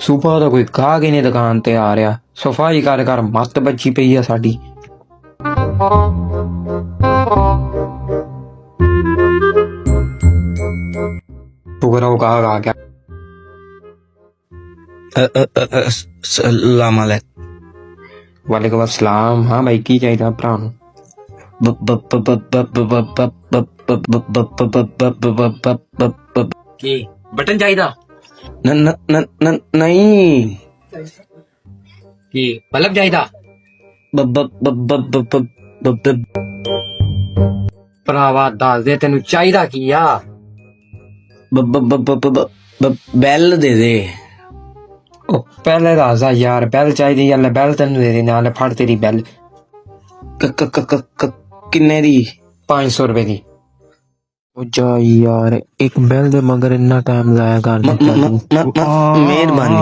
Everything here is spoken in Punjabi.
ਸੁਬਹ ਦਾ ਕੋਈ ਗਾਹਕ ਹੀ ਨਹੀਂ ਦੁਕਾਨ ਤੇ ਆ ਰਿਹਾ। ਸਫਾਈ ਕਰ ਕਰ ਮੱਤ ਬੱਜੀ ਪਈ ਆ ਸਾਡੀ। ਸ਼ੁਕਰ ਆ ਉਹ ਗਾਹਕ ਆ ਗਿਆ। ਸਲਾਮ ਅਲੈਕੁਮ। ਵਾਲੇਕੁਮ ਅਸਲਾਮ। ਹਾਂ ਭਾਈ, ਕੀ ਚਾਹੀਦਾ ਭਰਾ ਨੂੰ? ਕੀ ਬਟਨ ਚਾਹੀਦਾ? ਨਹੀਂ, ਕੀ ਬਲਬ ਚਾਹੀਦਾ? ਭਰਾਵਾ ਦੱਸ ਦੇ ਤੈਨੂੰ ਚਾਹੀਦਾ ਕੀ ਆ? ਬੈਲ ਦੇ ਦੇ। ਉਹ ਪਹਿਲੇ ਦੱਸਦਾ ਯਾਰ, ਬੈਲ ਚਾਹੀਦੀ ਆ? ਲੈ ਬੈਲ ਤੈਨੂੰ ਦੇ ਦੇ, ਨਾਲ ਫੜ ਤੇਰੀ ਬੈਲ। ਕਿੰਨੇ ਦੀ? 500 ਰੁਪਏ ਦੀ। ਉਹ ਜਾ ਯਾਰ, ਇੱਕ ਬੈਲ ਦੇ ਮਗਰ ਇੰਨਾ ਟਾਈਮ ਲਾਇਆ ਕਰ। ਮਿਹਰਬਾਨੀ।